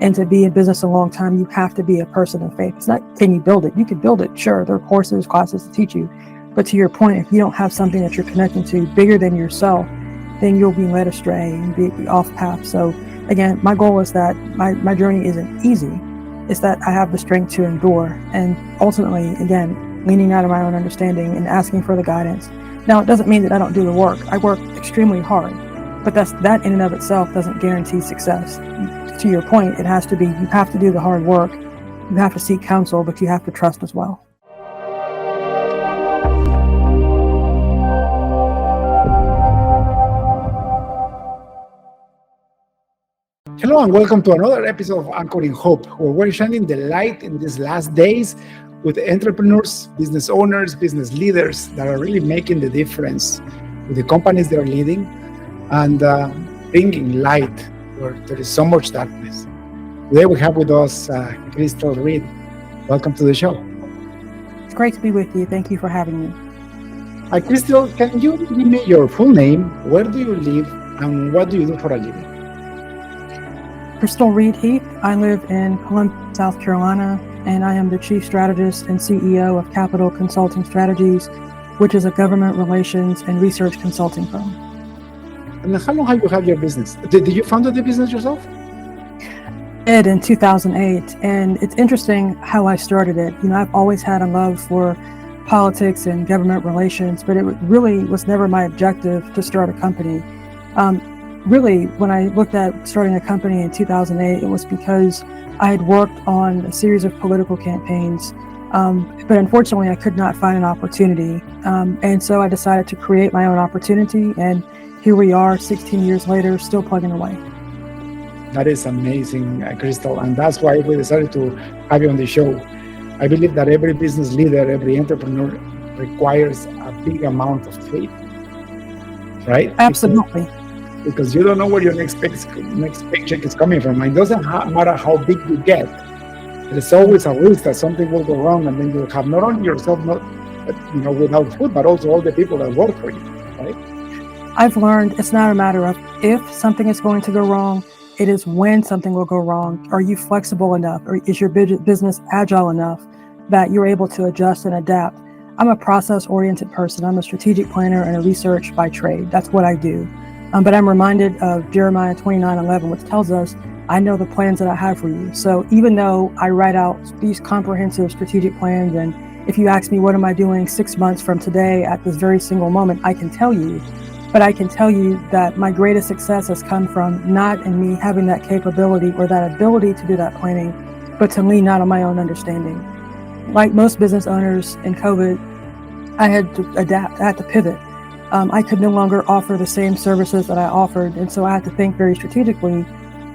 And to be in business a long time, you have to be a person of faith. It's not, can you build it? You can build it, sure. There are courses, classes to teach you. But to your point, if you don't have something that you're connecting to bigger than yourself, then you'll be led astray and be off path. So again, my goal is that my journey isn't easy. It's that I have the strength to endure. And ultimately, again, leaning out of my own understanding and asking for the guidance. Now, it doesn't mean that I don't do the work. I work extremely hard, but that in and of itself doesn't guarantee success. To your point, it has to be, you have to do the hard work. You have to seek counsel, but you have to trust as well. Hello and welcome to another episode of Anchoring Hope, where we're shining the light in these last days with entrepreneurs, business owners, business leaders that are really making the difference with the companies they're leading and bringing light where there is so much darkness. Today we have with us Krystel Reid. Welcome to the show. It's great to be with you. Thank you for having me. Krystel, can you give me your full name? Where do you live and what do you do for a living? Krystel Reid Heath. I live in Columbia, South Carolina, and I am the Chief Strategist and CEO of Capital Consulting Strategies, which is a government relations and research consulting firm. And how long have you had your business? Did you found the business yourself? In 2008, and it's interesting how I started it. I've always had a love for politics and government relations, but it really was never my objective to start a company. Really, when I looked at starting a company in 2008, it was because I had worked on a series of political campaigns, but unfortunately I could not find an opportunity. And so I decided to create my own opportunity, and here we are 16 years later, still plugging away. That is amazing, Krystel, and that's why we decided to have you on the show. I believe that every business leader, every entrepreneur requires a big amount of faith, right? Absolutely. Because you don't know where your next paycheck is coming from. It doesn't matter how big you get. There's always a risk that something will go wrong, and then you'll have not only yourself without food, but also all the people that work for you, right? I've learned it's not a matter of if something is going to go wrong, it is when something will go wrong. Are you flexible enough, or is your business agile enough that you're able to adjust and adapt? I'm a process-oriented person. I'm a strategic planner and a research by trade. That's what I do. But I'm reminded of Jeremiah 29:11, which tells us, I know the plans that I have for you. So even though I write out these comprehensive strategic plans, and if you ask me, what am I doing 6 months from today at this very single moment, I can tell you. But I can tell you that my greatest success has come from not in me having that capability or that ability to do that planning, but to lean out on my own understanding. Like most business owners in COVID, I had to adapt, I had to pivot. I could no longer offer the same services that I offered. And so I had to think very strategically,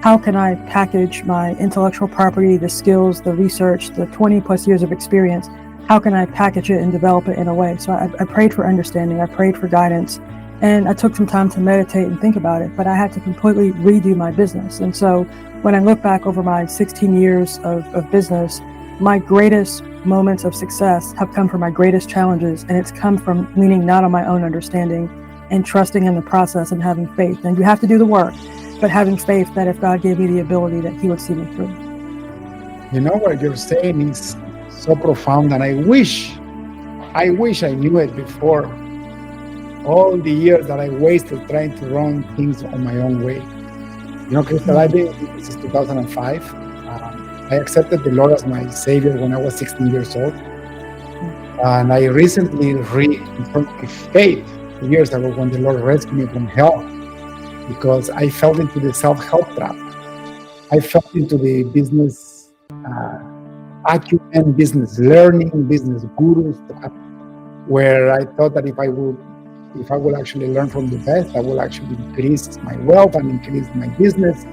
how can I package my intellectual property, the skills, the research, the 20 plus years of experience? How can I package it and develop it in a way? So I prayed for understanding, I prayed for guidance, and I took some time to meditate and think about it, but I had to completely redo my business. And so when I look back over my 16 years of business, my greatest moments of success have come from my greatest challenges, and it's come from leaning not on my own understanding and trusting in the process and having faith. And you have to do the work, but having faith that if God gave me the ability, that He would see me through. You know what you're saying is so profound, and I wish I knew it before all the years that I wasted trying to run things on my own way. Krystel, I've been in this since 2005. I accepted the Lord as my Savior when I was 16 years old. And I recently reconfirmed my faith 2 years ago when the Lord rescued me from hell, because I fell into the self-help trap. I fell into the business acumen, business learning, business gurus trap, where I thought that if I will actually learn from the best, I will actually increase my wealth and increase my business.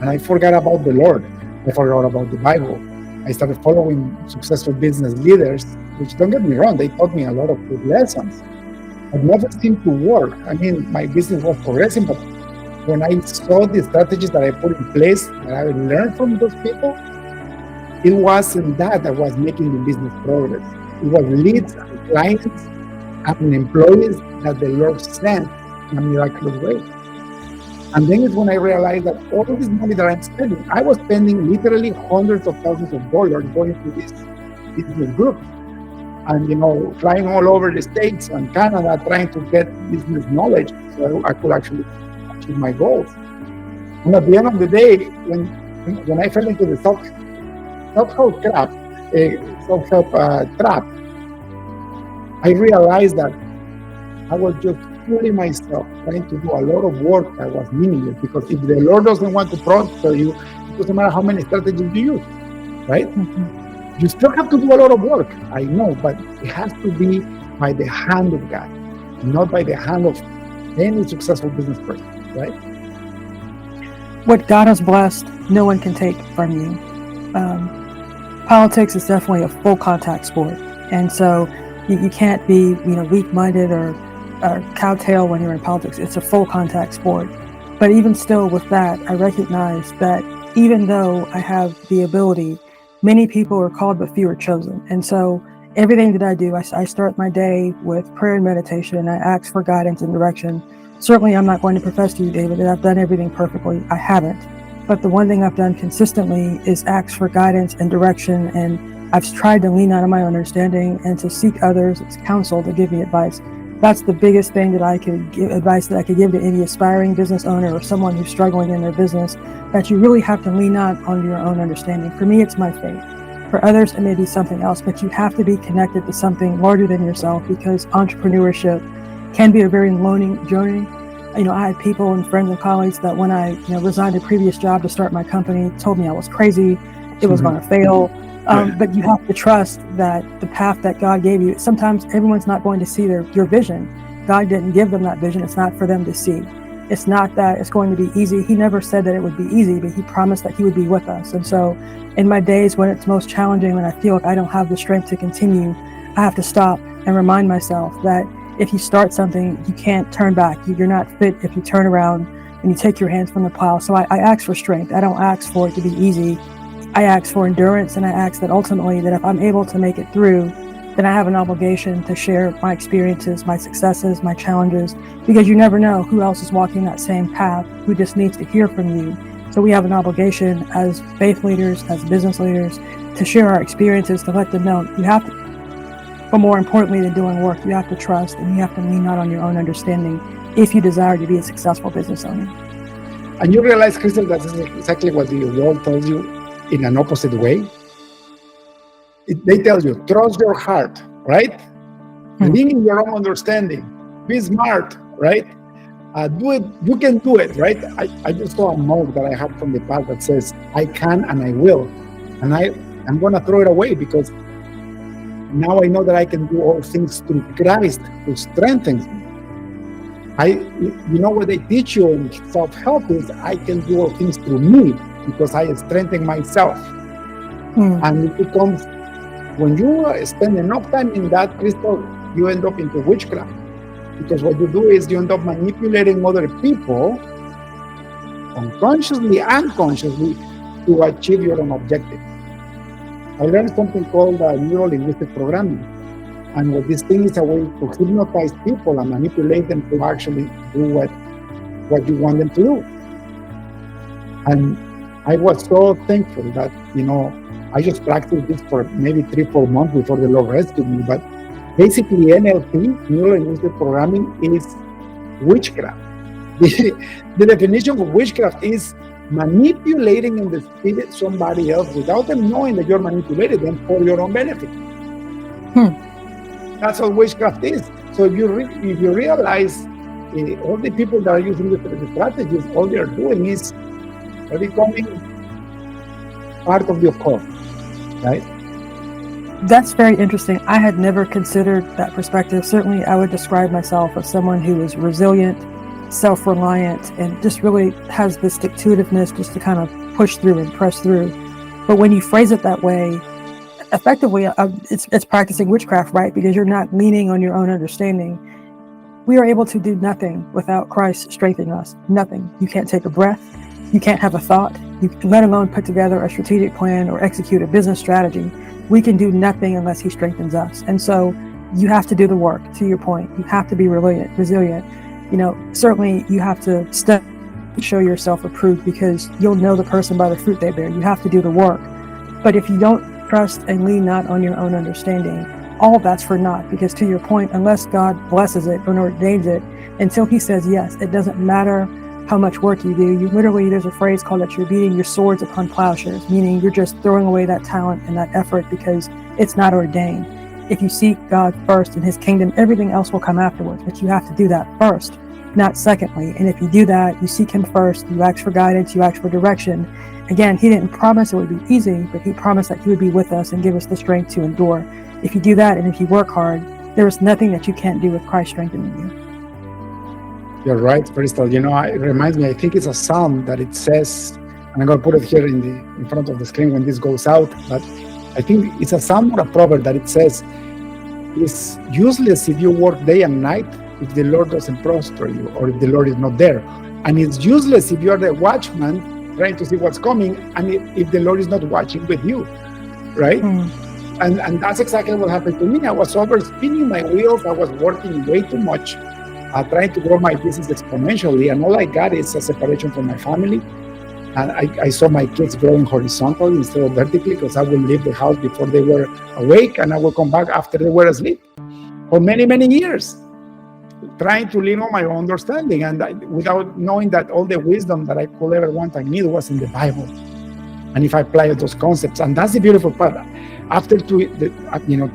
And I forgot about the Lord. I forgot about the Bible. I started following successful business leaders, which, don't get me wrong, they taught me a lot of good lessons, but never seemed to work. I mean, my business was progressing, but when I saw the strategies that I put in place, that I learned from those people, it wasn't that was making the business progress. It was leads and clients and employees that the Lord sent in a miraculous way. And then it's when I realized that all this money that I'm spending, I was spending literally hundreds of thousands of dollars going to this business group. And flying all over the States and Canada trying to get business knowledge so I could actually achieve my goals. And at the end of the day, when I fell into the self-help trap, I realized that I was just fooling myself, trying to do a lot of work that was meaningless. Because if the Lord doesn't want to prosper you, it doesn't matter how many strategies you use, right? Mhm. You still have to do a lot of work, I know, but it has to be by the hand of God, not by the hand of any successful business person, right? What God has blessed, no one can take from you. Politics is definitely a full contact sport. And so you can't be, weak-minded or cowtail when you're in politics. It's a full contact sport. But even still with that, I recognize that even though I have the ability, many people are called, but few are chosen. And so everything that I do, I start my day with prayer and meditation. I ask for guidance and direction. Certainly, I'm not going to profess to you, David, that I've done everything perfectly. I haven't. But the one thing I've done consistently is ask for guidance and direction. And I've tried to lean out of my own understanding and to seek others' counsel to give me advice. That's the biggest thing that I could give, advice that I could give to any aspiring business owner or someone who's struggling in their business, that you really have to lean out on your own understanding. For me, it's my faith. For others, it may be something else, but you have to be connected to something larger than yourself, because entrepreneurship can be a very lonely journey. I had people and friends and colleagues that when I resigned a previous job to start my company told me I was crazy, it was going to fail. But you have to trust that the path that God gave you, sometimes everyone's not going to see your vision. God didn't give them that vision. It's not for them to see. It's not that it's going to be easy. He never said that it would be easy, but he promised that he would be with us. And so in my days when it's most challenging, when I feel like I don't have the strength to continue, I have to stop and remind myself that if you start something, you can't turn back. You're not fit if you turn around and you take your hands from the plow. So I ask for strength. I don't ask for it to be easy. I ask for endurance, and I ask that ultimately that if I'm able to make it through, then I have an obligation to share my experiences, my successes, my challenges, because you never know who else is walking that same path, who just needs to hear from you. So we have an obligation as faith leaders, as business leaders, to share our experiences, to let them know you have to, but more importantly than doing work, you have to trust and you have to lean out on your own understanding if you desire to be a successful business owner. And you realize, Krystel, that's exactly what the world tells you in an opposite way. They tell you, trust your heart, right? Lean in your own understanding. Be smart, right? Do it. You can do it, right? I just saw a mug that I had from the past that says, I can and I will. And I'm going to throw it away because now I know that I can do all things through Christ who strengthens me. What they teach you in self-help is I can do all things through me because I strengthen myself. And it becomes, when you spend enough time in that, Krystel, you end up into witchcraft. Because what you do is you end up manipulating other people unconsciously and consciously to achieve your own objective. I learned something called neuro-linguistic programming. And what this thing is a way to hypnotize people and manipulate them to actually do what you want them to do. And I was so thankful that, I just practiced this for maybe 3-4 months before the Lord rescued me. But basically, NLP, neuro-linguistic programming, is witchcraft. The definition of witchcraft is manipulating in the spirit somebody else without them knowing that you're manipulating them for your own benefit. That's what witchcraft is. So if you realize all the people that are using the strategies, all they're doing is they're becoming part of your core, right? That's very interesting. I had never considered that perspective. Certainly, I would describe myself as someone who is resilient, self-reliant, and just really has this stick-to-itiveness just to kind of push through and press through. But when you phrase it that way, effectively, it's practicing witchcraft, right? Because you're not leaning on your own understanding. We are able to do nothing without Christ strengthening us. Nothing. You can't take a breath. You can't have a thought. Let alone put together a strategic plan or execute a business strategy. We can do nothing unless he strengthens us. And so you have to do the work, to your point. You have to be resilient. Certainly you have to study show yourself approved, because you'll know the person by the fruit they bear. You have to do the work. But if you don't trust and lean not on your own understanding, all that's for naught. Because to your point, unless God blesses it or ordains it, until he says yes, it doesn't matter how much work you do. You literally, there's a phrase called that you're beating your swords upon plowshares, meaning you're just throwing away that talent and that effort because it's not ordained. If you seek God first and his kingdom, everything else will come afterwards, but you have to do that first, not secondly. And if you do that, you seek him first, you ask for guidance, you ask for direction. Again, he didn't promise it would be easy, but he promised that he would be with us and give us the strength to endure. If you do that, and if you work hard, there is nothing that you can't do with Christ strengthening you. You're right, Krystel. It reminds me, I think it's a psalm that it says, and I'm going to put it here in front of the screen when this goes out, but I think it's a psalm or a proverb that it says, it's useless if you work day and night if the Lord doesn't prosper you, or if the Lord is not there. And it's useless if you're the watchman trying to see what's coming, and if the Lord is not watching with you, right? And that's exactly what happened to me. I was over spinning my wheels. I was working way too much, trying to grow my business exponentially, and all I got is a separation from my family. And I saw my kids growing horizontally instead of vertically, because I would leave the house before they were awake, and I would come back after they were asleep for many, many years, trying to lean on my own understanding, and without knowing that all the wisdom that I could ever want and need was in the Bible. And if I apply those concepts, and that's the beautiful part. After 2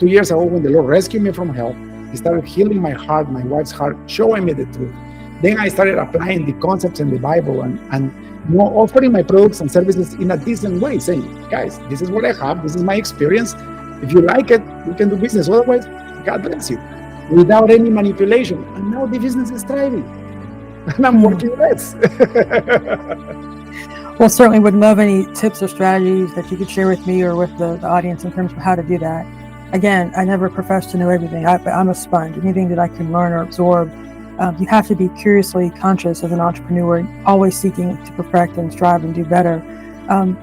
years ago, when the Lord rescued me from hell, he started healing my heart, my wife's heart, showing me the truth. Then I started applying the concepts in the Bible and offering my products and services in a decent way, saying, guys, this is what I have, this is my experience. If you like it, we can do business. Otherwise, God bless you. Without any manipulation. And now the business is thriving. And I'm working less. Well, certainly would love any tips or strategies that you could share with me or with the audience in terms of how to do that. Again, I never profess to know everything. I'm a sponge. Anything that I can learn or absorb, you have to be curiously conscious as an entrepreneur, always seeking to perfect and strive and do better.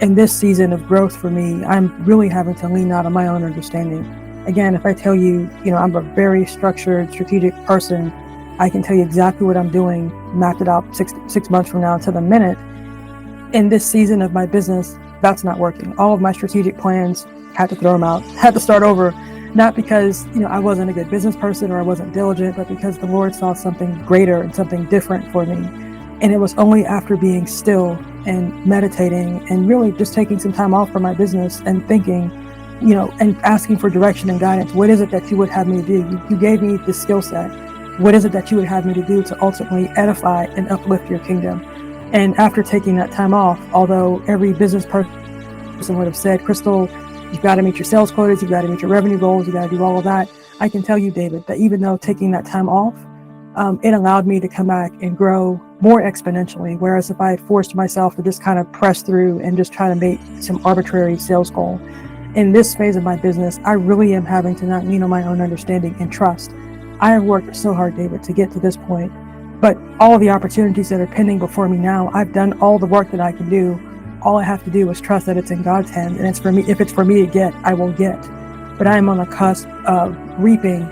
In this season of growth for me, I'm really having to lean out on my own understanding. Again, if I tell you, I'm a very structured, strategic person, I can tell you exactly what I'm doing, mapped it out six months from now to the minute. In this season of my business, that's not working. All of my strategic plans, had to throw them out, had to start over, not because, I wasn't a good business person or I wasn't diligent, but because the Lord saw something greater and something different for me. And it was only after being still and meditating and really just taking some time off from my business and thinking, and asking for direction and guidance. What is it that you would have me do? You gave me the skill set. What is it that you would have me to do to ultimately edify and uplift your kingdom? And after taking that time off, although every business person would have said, Krystel, you've got to meet your sales quotas, you've got to meet your revenue goals, you got to do all of that. I can tell you, David, that even though taking that time off, it allowed me to come back and grow more exponentially. Whereas if I forced myself to just kind of press through and just try to make some arbitrary sales goal, in this phase of my business, I really am having to not lean on my own understanding and trust. I have worked so hard, David, to get to this point. But all of the opportunities that are pending before me now, I've done all the work that I can do. All I have to do is trust that it's in God's hands, and it's for me. If it's for me to get, I will get. But I am on the cusp of reaping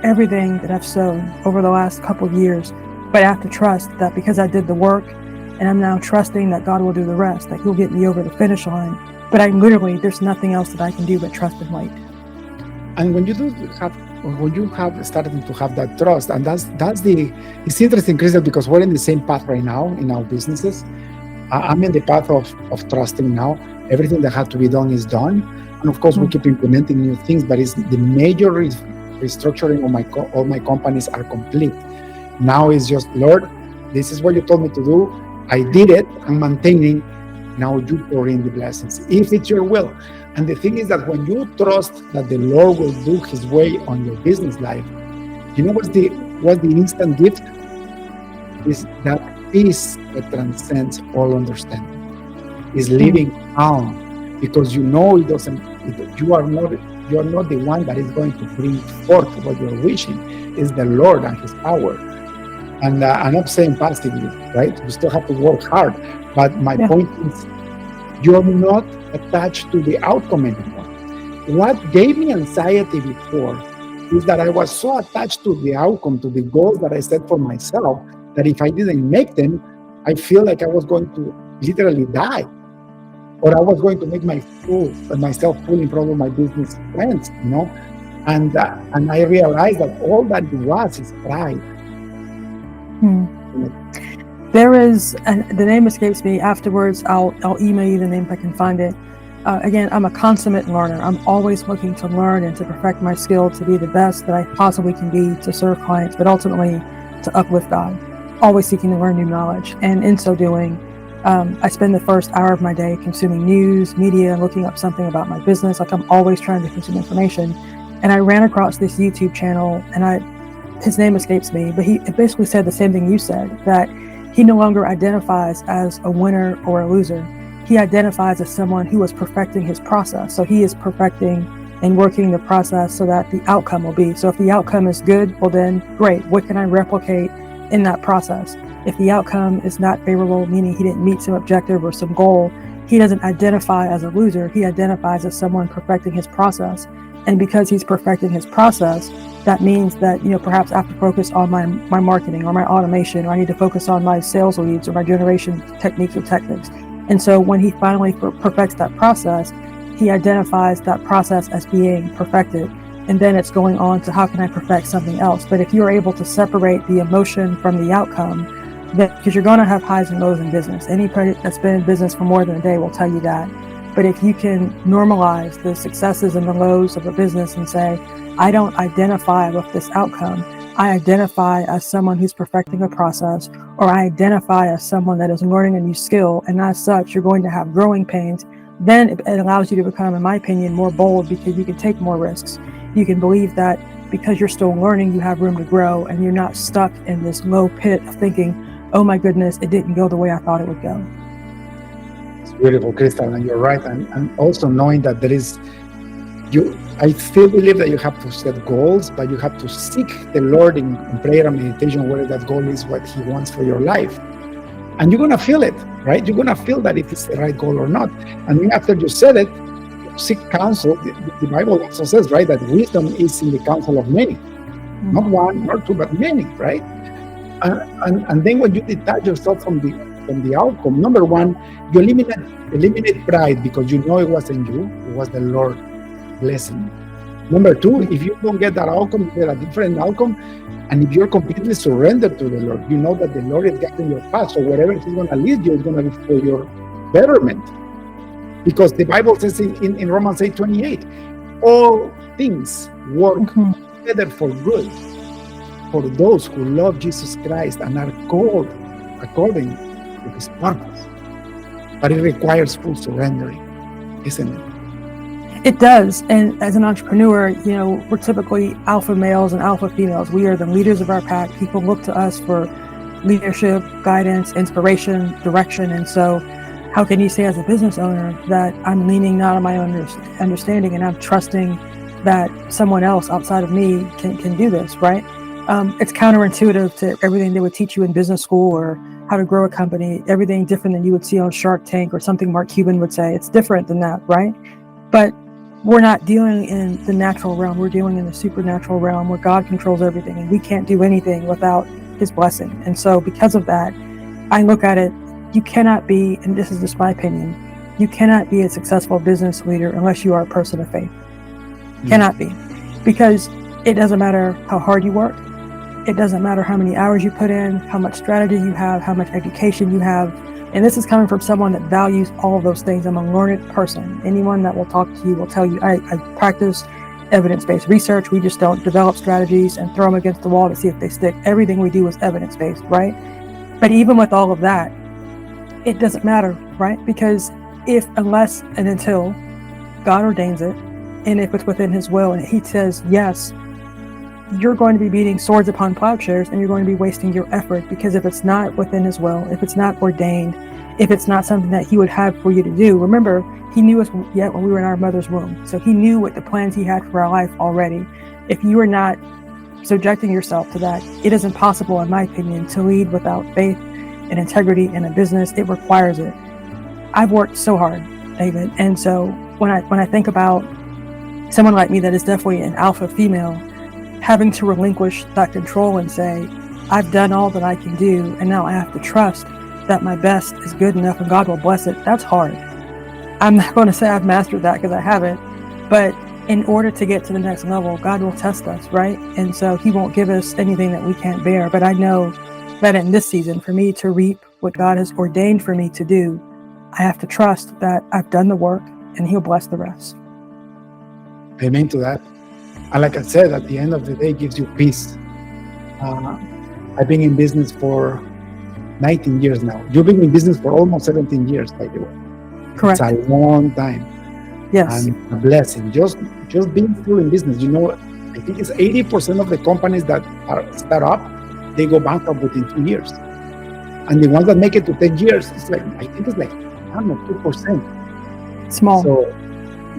everything that I've sown over the last couple of years. But I have to trust that because I did the work, and I'm now trusting that God will do the rest, that he'll get me over the finish line. But there's nothing else that I can do but trust and wait. And when you have started to have that trust, and it's interesting, Krystel, because we're in the same path right now in our businesses. I'm in the path of trusting now. Everything that had to be done is done. And of course, we keep implementing new things, but it's the major restructuring of all my companies are complete. Now it's just, Lord, this is what you told me to do. I did it. I'm maintaining. Now you pour in the blessings, if it's your will. And the thing is that when you trust that the Lord will do his way on your business life, you know what's the instant gift? Is that peace that transcends all understanding. Is living calm, because you are not the one that is going to bring forth what you're wishing. It's the Lord and his power. And I'm not saying passively, right? You still have to work hard. But my point is, you're not attached to the outcome anymore. What gave me anxiety before is that I was so attached to the outcome, to the goals that I set for myself, that if I didn't make them, I feel like I was going to literally die, or I was going to make myself fool in front of my business friends, and I realized that all that it was is pride. There is, and the name escapes me. Afterwards, I'll email you the name if I can find it. Again, I'm a consummate learner. I'm always looking to learn and to perfect my skill to be the best that I possibly can be to serve clients, but ultimately to uplift God. Always seeking to learn new knowledge, and in so doing, I spend the first hour of my day consuming news, media, looking up something about my business. Like, I'm always trying to consume information. And I ran across this YouTube channel, and his name escapes me, but it basically said the same thing you said, that he no longer identifies as a winner or a loser. He identifies as someone who is perfecting his process. So he is perfecting and working the process so that the outcome will be. So if the outcome is good, well then great. What can I replicate in that process? If the outcome is not favorable, meaning he didn't meet some objective or some goal, he doesn't identify as a loser. He identifies as someone perfecting his process. And because he's perfecting his process, that means that, perhaps I have to focus on my marketing or my automation, or I need to focus on my sales leads or my generation techniques or techniques. And so when he finally perfects that process, he identifies that process as being perfected. And then it's going on to, how can I perfect something else? But if you're able to separate the emotion from the outcome, because you're going to have highs and lows in business. Anybody that's been in business for more than a day will tell you that. But if you can normalize the successes and the lows of a business and say, I don't identify with this outcome, I identify as someone who's perfecting a process, or I identify as someone that is learning a new skill, and as such, you're going to have growing pains, then it allows you to become, in my opinion, more bold, because you can take more risks. You can believe that because you're still learning, you have room to grow, and you're not stuck in this low pit of thinking, oh my goodness, it didn't go the way I thought it would go. It's beautiful, Krystel, and you're right. And also knowing that I still believe that you have to set goals, but you have to seek the Lord in prayer and meditation, whether that goal is what He wants for your life. And you're going to feel it, right? You're going to feel that if it's the right goal or not. And then after you said it, seek counsel. The Bible also says, right, that wisdom is in the counsel of many. Not one, not two, but many, right? And then when you detach yourself from the outcome, number one, you eliminate pride, because you know it wasn't you, it was the Lord blessing. Number two, if you don't get that outcome, you get a different outcome. And if you're completely surrendered to the Lord, you know that the Lord is guiding your path. So wherever He's going to lead you is going to be for your betterment. Because the Bible says in Romans 8:28, all things work together for good for those who love Jesus Christ and are called according to His purpose. But it requires full surrendering, isn't it? It does. And as an entrepreneur, we're typically alpha males and alpha females. We are the leaders of our pack. People look to us for leadership, guidance, inspiration, direction. And so how can you say as a business owner that I'm leaning not on my own understanding and I'm trusting that someone else outside of me can do this, right? It's counterintuitive to everything they would teach you in business school, or how to grow a company, everything different than you would see on Shark Tank or something Mark Cuban would say. It's different than that, right? But we're not dealing in the natural realm. We're dealing in the supernatural realm where God controls everything, and we can't do anything without His blessing. And so because of that, I look at it, you cannot be, and this is just my opinion, you cannot be a successful business leader unless you are a person of faith. Cannot be. Because it doesn't matter how hard you work. It doesn't matter how many hours you put in, how much strategy you have, how much education you have. And this is coming from someone that values all of those things. I'm a learned person. Anyone that will talk to you will tell you, I practice evidence-based research. We just don't develop strategies and throw them against the wall to see if they stick. Everything we do is evidence-based, right? But even with all of that, it doesn't matter, right? Because unless and until God ordains it, and if it's within His will and He says yes, you're going to be beating swords upon plowshares, and you're going to be wasting your effort, because if it's not within His will, if it's not ordained, if it's not something that He would have for you to do, remember, He knew us yet when we were in our mother's womb. So He knew what the plans He had for our life already. If you are not subjecting yourself to that, it is impossible, in my opinion, to lead without faith and integrity in a business. It requires it. I've worked so hard, David. And so when I think about someone like me that is definitely an alpha female, having to relinquish that control and say, I've done all that I can do, and now I have to trust that my best is good enough and God will bless it, that's hard. I'm not going to say I've mastered that because I haven't, but in order to get to the next level, God will test us, right? And so he won't give us anything that we can't bear. But I know that in this season, for me to reap what God has ordained for me to do, I have to trust that I've done the work and he'll bless the rest. Amen to that. And like I said, at the end of the day, it gives you peace. I've been in business for 19 years now. You've been in business for almost 17 years, by the way. Correct. It's a long time. Yes. And a blessing. Just being still in business. I think it's 80% of the companies that are start up, they go bankrupt within 2 years. And the ones that make it to 10 years, I think it's like 1 or 2%. Small.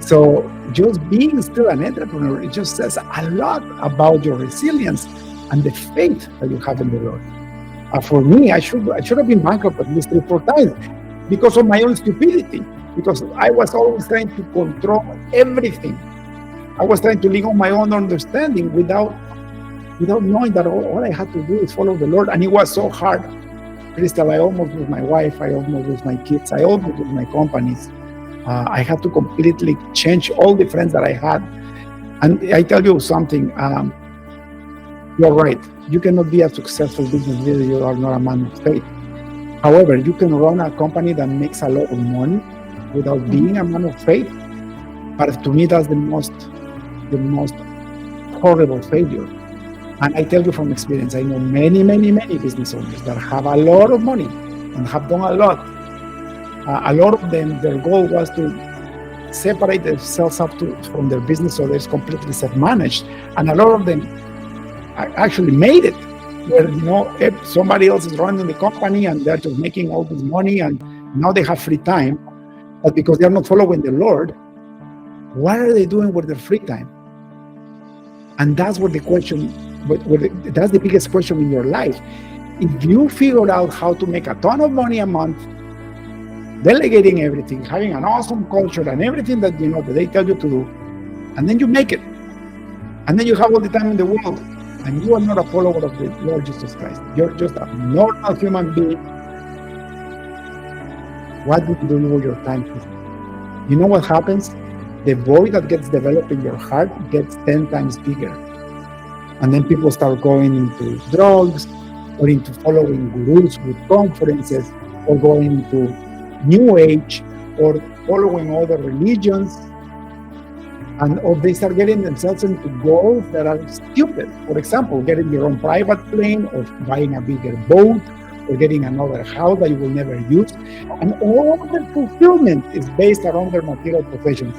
So just being still an entrepreneur, it just says a lot about your resilience and the faith that you have in the Lord. For me, I should have been bankrupt at least 3-4 times because of my own stupidity. Because I was always trying to control everything. I was trying to live on my own understanding without knowing that all I had to do is follow the Lord. And it was so hard. Krystel, I almost lose my wife. I almost lose my kids. I almost lose my companies. I had to completely change all the friends that I had. And I tell you something, you're right. You cannot be a successful business leader if you are not a man of faith. However, you can run a company that makes a lot of money without being a man of faith. But to me, that's the most horrible failure. And I tell you from experience, I know many, many, many business owners that have a lot of money and have done a lot. A lot of them, their goal was to separate themselves up from their business so they're completely self-managed. And a lot of them actually made it where, if somebody else is running the company and they're just making all this money and now they have free time. But because they're not following the Lord, what are they doing with their free time? And that's what the question, that's the biggest question in your life. If you figure out how to make a ton of money a month, delegating everything, having an awesome culture and everything that that they tell you to do, and then you make it, and then you have all the time in the world, and you are not a follower of the Lord Jesus Christ. You're just a normal human being. What do you do with your time? You know what happens? The void that gets developed in your heart gets 10 times bigger. And then people start going into drugs or into following gurus with conferences or going into New Age or following other religions. Or they start getting themselves into goals that are stupid. For example, getting your own private plane or buying a bigger boat or getting another house that you will never use. And all the fulfillment is based around their material possessions.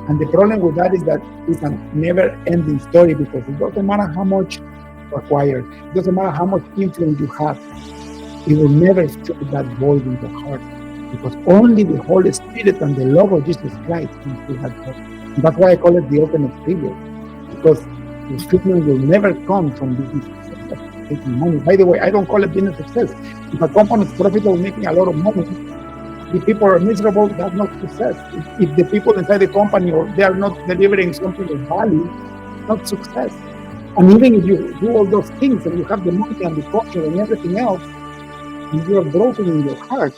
And the problem with that is that it's a never-ending story because it doesn't matter how much you acquire, it doesn't matter how much influence you have, it will never fill that void in your heart because only the Holy Spirit and the love of Jesus Christ can fill that void. And that's why I call it the ultimate failure, because the fulfillment will never come from business success, making money. By the way, I don't call it business success. If a company is profitable, making a lot of money, the people are miserable, that's not success. If the people inside the company or they are not delivering something of value, not success. And even if you do all those things and you have the money and the culture and everything else, and you are broken in your heart,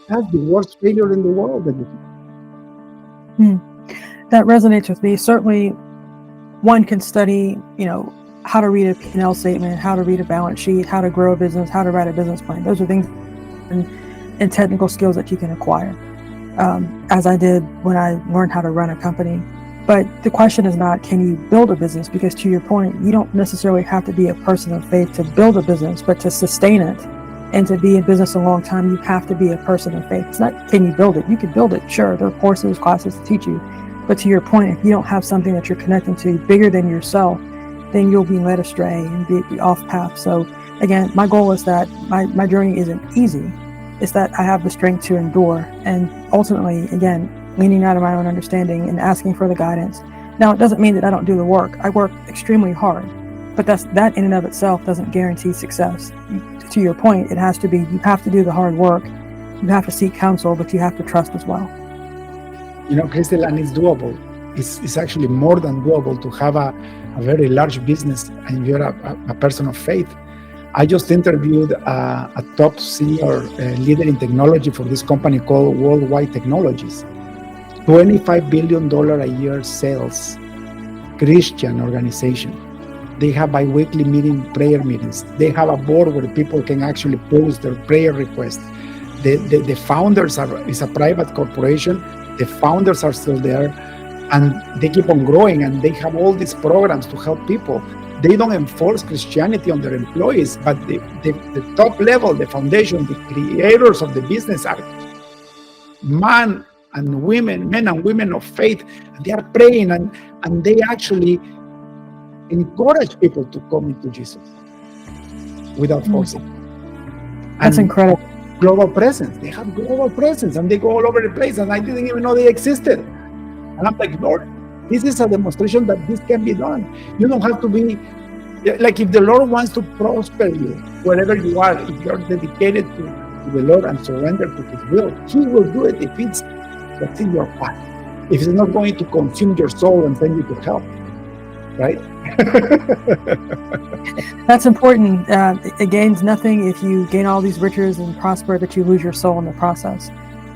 that's the worst failure in the world. That resonates with me. Certainly, one can study, how to read a P&L statement, how to read a balance sheet, how to grow a business, how to write a business plan. Those are things and technical skills that you can acquire, as I did when I learned how to run a company. But the question is not, can you build a business? Because to your point, you don't necessarily have to be a person of faith to build a business, but to sustain it and to be in business a long time, you have to be a person of faith. It's not, can you build it? You can build it, sure. There are courses, classes to teach you. But to your point, if you don't have something that you're connecting to bigger than yourself, then you'll be led astray and be off path. So again, my goal is that my journey isn't easy. It's that I have the strength to endure and ultimately, again, leaning out of my own understanding and asking for the guidance. Now, it doesn't mean that I don't do the work. I work extremely hard, but that in and of itself doesn't guarantee success. To your point, it has to be, you have to do the hard work. You have to seek counsel, but you have to trust as well. Krystel, and it's doable. It's actually more than doable to have a very large business and you're a person of faith. I just interviewed a top senior leader in technology for this company called Worldwide Technologies. $25 billion a year sales, Christian organization. They have bi-weekly prayer meetings. They have a board where people can actually post their prayer requests. The founders it's a private corporation. The founders are still there, and they keep on growing, and they have all these programs to help people. They don't enforce Christianity on their employees, but the top level, the foundation, the creators of the business are men and women of faith. And they are praying, and they actually encourage people to come into Jesus without forcing. That's incredible. Global presence. They have global presence, and they go all over the place, and I didn't even know they existed. And I'm like, Lord, this is a demonstration that this can be done. You don't have to be like, if the Lord wants to prosper you wherever you are, if you're dedicated to the Lord and surrender to His will, He will do it if it's what's in your path. If it's not going to consume your soul and send you to hell, right? That's important. It gains nothing if you gain all these riches and prosper, but you lose your soul in the process.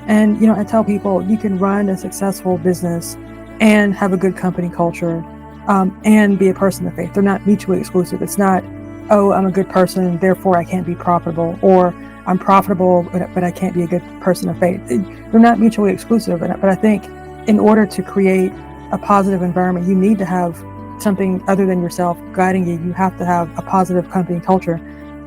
And, I tell people you can run a successful business and have a good company culture and be a person of faith. They're not mutually exclusive. It's not, oh, I'm a good person, therefore I can't be profitable, or I'm profitable, but I can't be a good person of faith. They're not mutually exclusive. But I think in order to create a positive environment, you need to have something other than yourself guiding you. You have to have a positive company culture.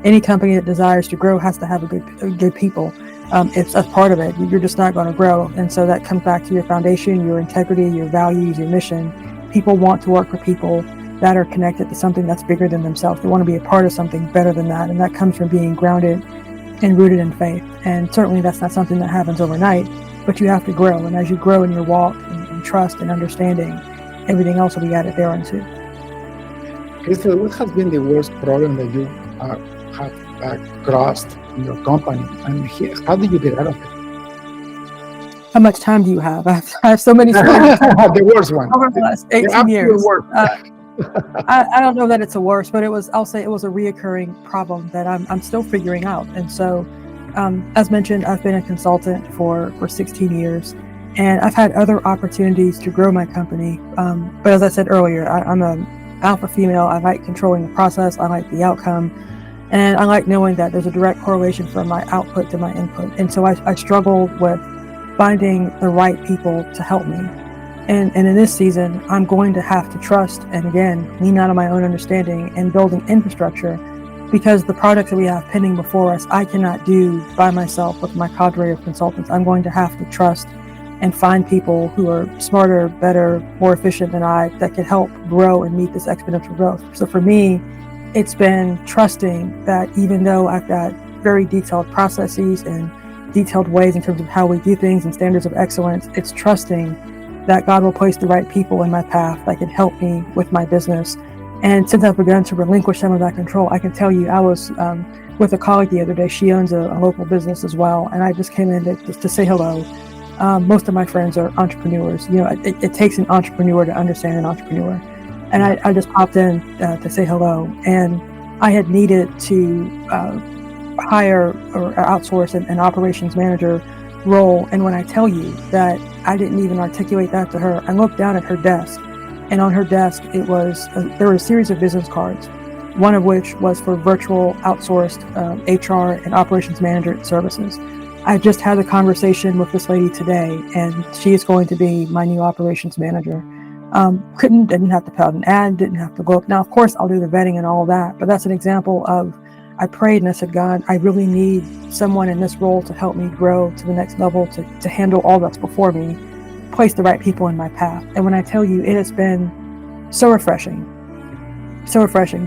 Any company that desires to grow has to have a good people. It's a part of it. You're just not going to grow. And so that comes back to your foundation, your integrity, your values, your mission. People want to work for people that are connected to something that's bigger than themselves. They want to be a part of something better than that. And that comes from being grounded and rooted in faith. And certainly that's not something that happens overnight, but you have to grow. And as you grow in your walk and trust and understanding, everything else will be added there onto. Krystel, what has been the worst problem that you have crossed in your company, and how did you get out of it? How much time do you have? I have so many stories. The worst one. Over the last 18 years. I don't know that it's a worst, but I'll say it was a reoccurring problem that I'm still figuring out. And so, as mentioned, I've been a consultant for 16 years. And I've had other opportunities to grow my company. But as I said earlier, I'm an alpha female. I like controlling the process. I like the outcome. And I like knowing that there's a direct correlation from my output to my input. And so I struggle with finding the right people to help me. And in this season, I'm going to have to trust and, again, lean out of my own understanding and building infrastructure, because the products that we have pending before us, I cannot do by myself with my cadre of consultants. I'm going to have to trust and find people who are smarter, better, more efficient than I that can help grow and meet this exponential growth. So for me, it's been trusting that even though I've got very detailed processes and detailed ways in terms of how we do things and standards of excellence, it's trusting that God will place the right people in my path that can help me with my business. And since I've begun to relinquish some of that control, I can tell you, I was with a colleague the other day. She owns a local business as well. And I just came in to say hello. Most of my friends are entrepreneurs. It takes an entrepreneur to understand an entrepreneur. And I just popped in to say hello. And I had needed to hire or outsource an operations manager role. And when I tell you that I didn't even articulate that to her, I looked down at her desk, and on her desk, there were a series of business cards, one of which was for virtual outsourced HR and operations manager services. I just had a conversation with this lady today, and she is going to be my new operations manager. Didn't have to put out an ad, didn't have to look. Now, of course, I'll do the vetting and all that, but that's an example of, I prayed and I said, God, I really need someone in this role to help me grow to the next level, to handle all that's before me, place the right people in my path. And when I tell you, it has been so refreshing,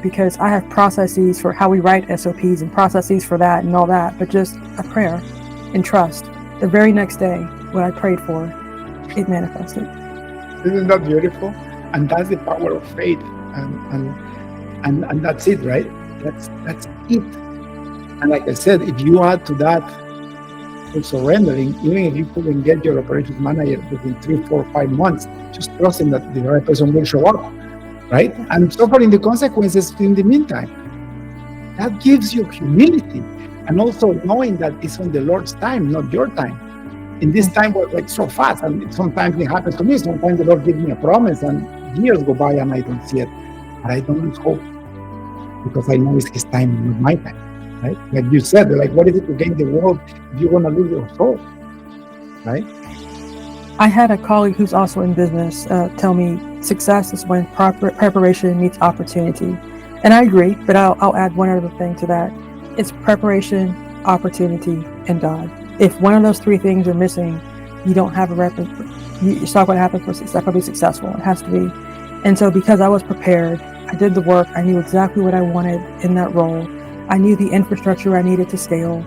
because I have processes for how we write SOPs and processes for that and all that, but just a prayer and trust. The very next day, what I prayed for, it manifested. Isn't that beautiful? And that's the power of faith. And that's it, right? That's it. And like I said, if you add to that surrendering, even if you couldn't get your operations manager within 3, 4, 5 months, just trusting that the right person will show up, right? And suffering the consequences in the meantime. That gives you humility, and also knowing that it's on the Lord's time, not your time. In this time was like so fast, and sometimes it happens to me. Sometimes the Lord gives me a promise, and years go by and I don't see it. But I don't lose hope, because I know it's His time, not my time. Right? Like you said, like, what is it to gain the world if you're gonna lose your soul? Right? I had a colleague who's also in business tell me success is when preparation meets opportunity. And I agree, but I'll add one other thing to that. It's preparation, opportunity, and God. If one of those three things are missing, you don't have it's not going to happen for success, to be successful. It has to be. And so because I was prepared, I did the work, I knew exactly what I wanted in that role. I knew the infrastructure I needed to scale.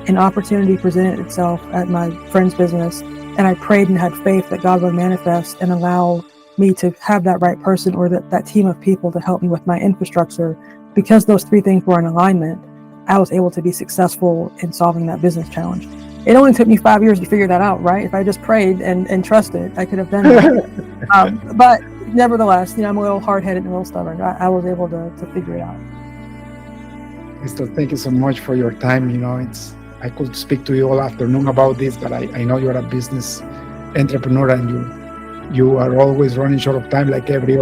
An opportunity presented itself at my friend's business, and I prayed and had faith that God would manifest and allow me to have that right person or that team of people to help me with my infrastructure. Because those three things were in alignment, I was able to be successful in solving that business challenge. It only took me 5 years to figure that out, right? If I just prayed and trusted, I could have done that. But nevertheless, I'm a little hard-headed and a little stubborn. I was able to figure it out. Krystel, thank you so much for your time. I could speak to you all afternoon about this, but I know you're a business entrepreneur, and you are always running short of time, like every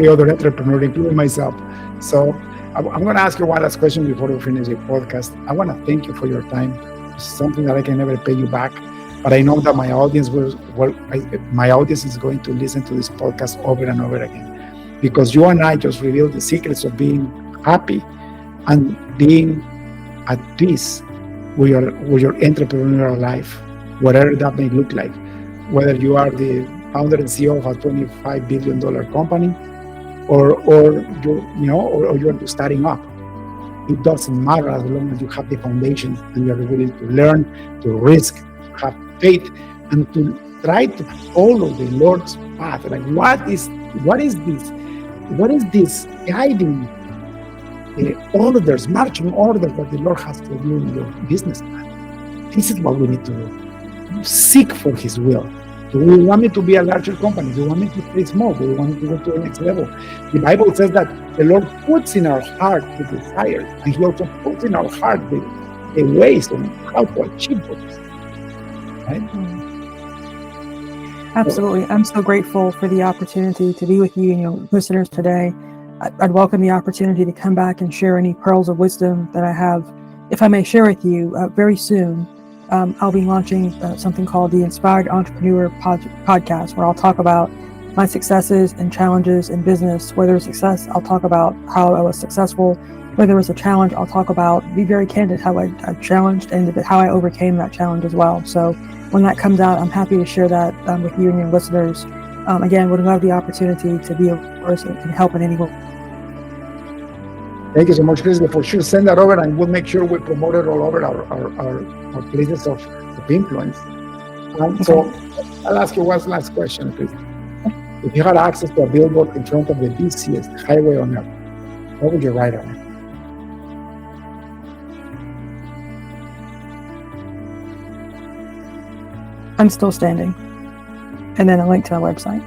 other entrepreneur, including myself. So I'm going to ask you one last question before we finish the podcast. I want to thank you for your time. It's something that I can never pay you back, but I know that my audience is going to listen to this podcast over and over again, because you and I just revealed the secrets of being happy and being at peace with your entrepreneurial life, whatever that may look like. Whether you are the founder and CEO of a $25 billion company, or you're starting up, it doesn't matter, as long as you have the foundations and you're willing to learn, to risk, to have faith, and to try to follow the Lord's path. Like, what is this guiding orders, marching orders that the Lord has for you in your business plan? This is what we need to do. Seek for His will. Do we want me to be a larger company? Do we want me to stay small? Do we want me to go to the next level? The Bible says that the Lord puts in our heart the desires, and He also puts in our heart the ways on how to achieve those. Right? Absolutely. I'm so grateful for the opportunity to be with you and your listeners today. I'd welcome the opportunity to come back and share any pearls of wisdom that I have, if I may share with you very soon. I'll be launching something called the Inspired Entrepreneur Podcast, where I'll talk about my successes and challenges in business. Whether it's success, I'll talk about how I was successful. Whether it's a challenge, I'll talk about, be very candid, how I challenged and how I overcame that challenge as well. So when that comes out, I'm happy to share that with you and your listeners. Again, would love the opportunity to be a person and help in any way. Thank you so much, Krystel. For sure, send that over, and we'll make sure we promote it all over our places of influence. So I'll ask you one last question, Krystel. If you had access to a billboard in front of the busiest highway on earth, what would you write on it? I'm still standing. And then a link to my website.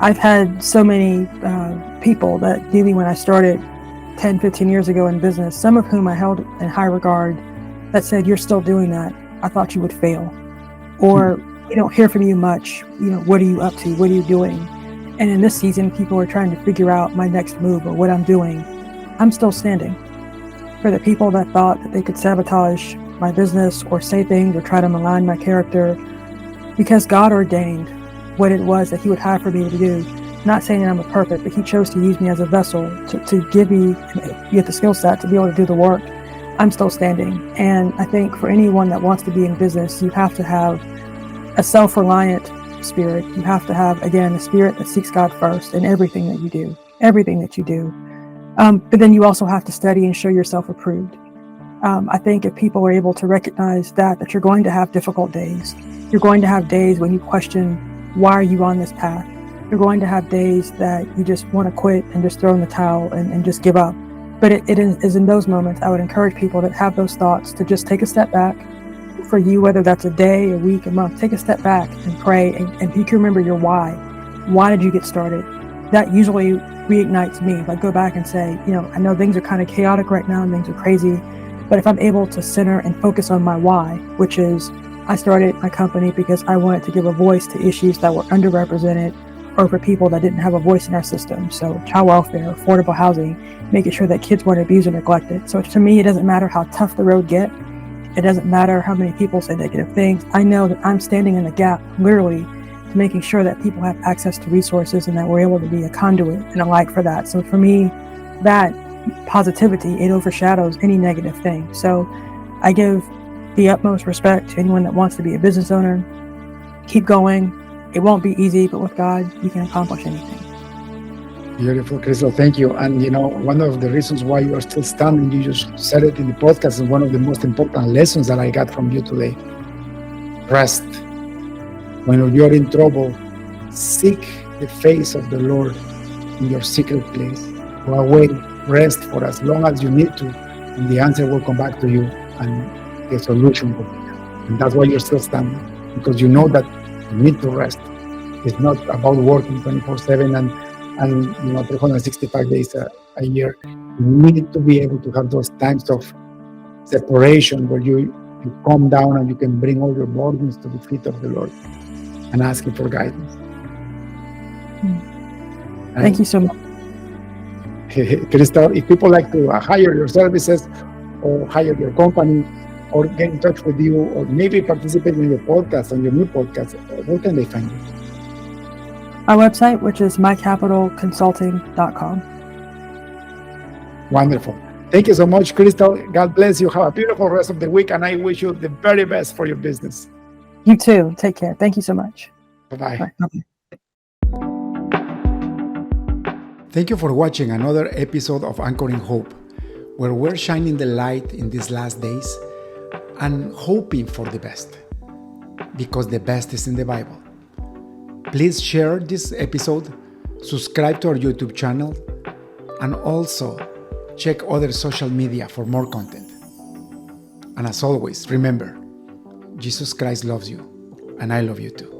I've had so many people that knew me when I started 10, 15 years ago in business, some of whom I held in high regard, that said, "You're still doing that. I thought you would fail." Or, "We don't hear from you much. What are you up to? What are you doing?" And in this season, people are trying to figure out my next move or what I'm doing. I'm still standing. For the people that thought that they could sabotage my business or say things or try to malign my character, because God ordained what it was that He would have for me to do. Not saying that I'm a perfect, but He chose to use me as a vessel to give me the skill set to be able to do the work. I'm still standing. And I think for anyone that wants to be in business, you have to have a self-reliant spirit. You have to have, again, a spirit that seeks God first in everything that you do. But then you also have to study and show yourself approved. I think if people are able to recognize that you're going to have difficult days. You're going to have days when you question, why are you on this path? You're going to have days that you just want to quit and just throw in the towel and just give up. But it is in those moments I would encourage people that have those thoughts to just take a step back. For you, whether that's a day, a week, a month, take a step back and pray, and you can remember your why. Why did you get started? that usually reignites me. Like, go back and say, I know things are kind of chaotic right now and things are crazy, but if I'm able to center and focus on my why, which is I started my company because I wanted to give a voice to issues that were underrepresented or for people that didn't have a voice in our system. So child welfare, affordable housing, making sure that kids weren't abused or neglected. So to me, it doesn't matter how tough the road gets. It doesn't matter how many people say negative things. I know that I'm standing in the gap, literally, to making sure that people have access to resources and that we're able to be a conduit and a light for that. So for me, that positivity, it overshadows any negative thing. So I give the utmost respect to anyone that wants to be a business owner. Keep going. It won't be easy, but with God, you can accomplish anything. Beautiful, Krystel. Thank you. And one of the reasons why you are still standing, you just said it in the podcast, is one of the most important lessons that I got from you today. Rest. When you're in trouble, seek the face of the Lord in your secret place. Go away, rest for as long as you need to, and the answer will come back to you, and the solution will be there. And that's why you're still standing, because you know that you need to rest. It's not about working 24/7 and 365 days a year. You need to be able to have those times of separation where you calm down and you can bring all your burdens to the feet of the Lord and ask Him for guidance. Thank you so much. Krystel, if people like to hire your services or hire your company or get in touch with you or maybe participate in your podcast, on your new podcast, where can they find you? Our website, which is mycapitalconsulting.com. Wonderful. Thank you so much, Krystel. God bless you. Have a beautiful rest of the week, and I wish you the very best for your business. You too. Take care. Thank you so much. Bye-bye. Bye. Thank you for watching another episode of Anchoring Hope, where we're shining the light in these last days and hoping for the best, because the best is in the Bible. Please share this episode, subscribe to our YouTube channel, and also check other social media for more content. And as always, remember, Jesus Christ loves you, and I love you too.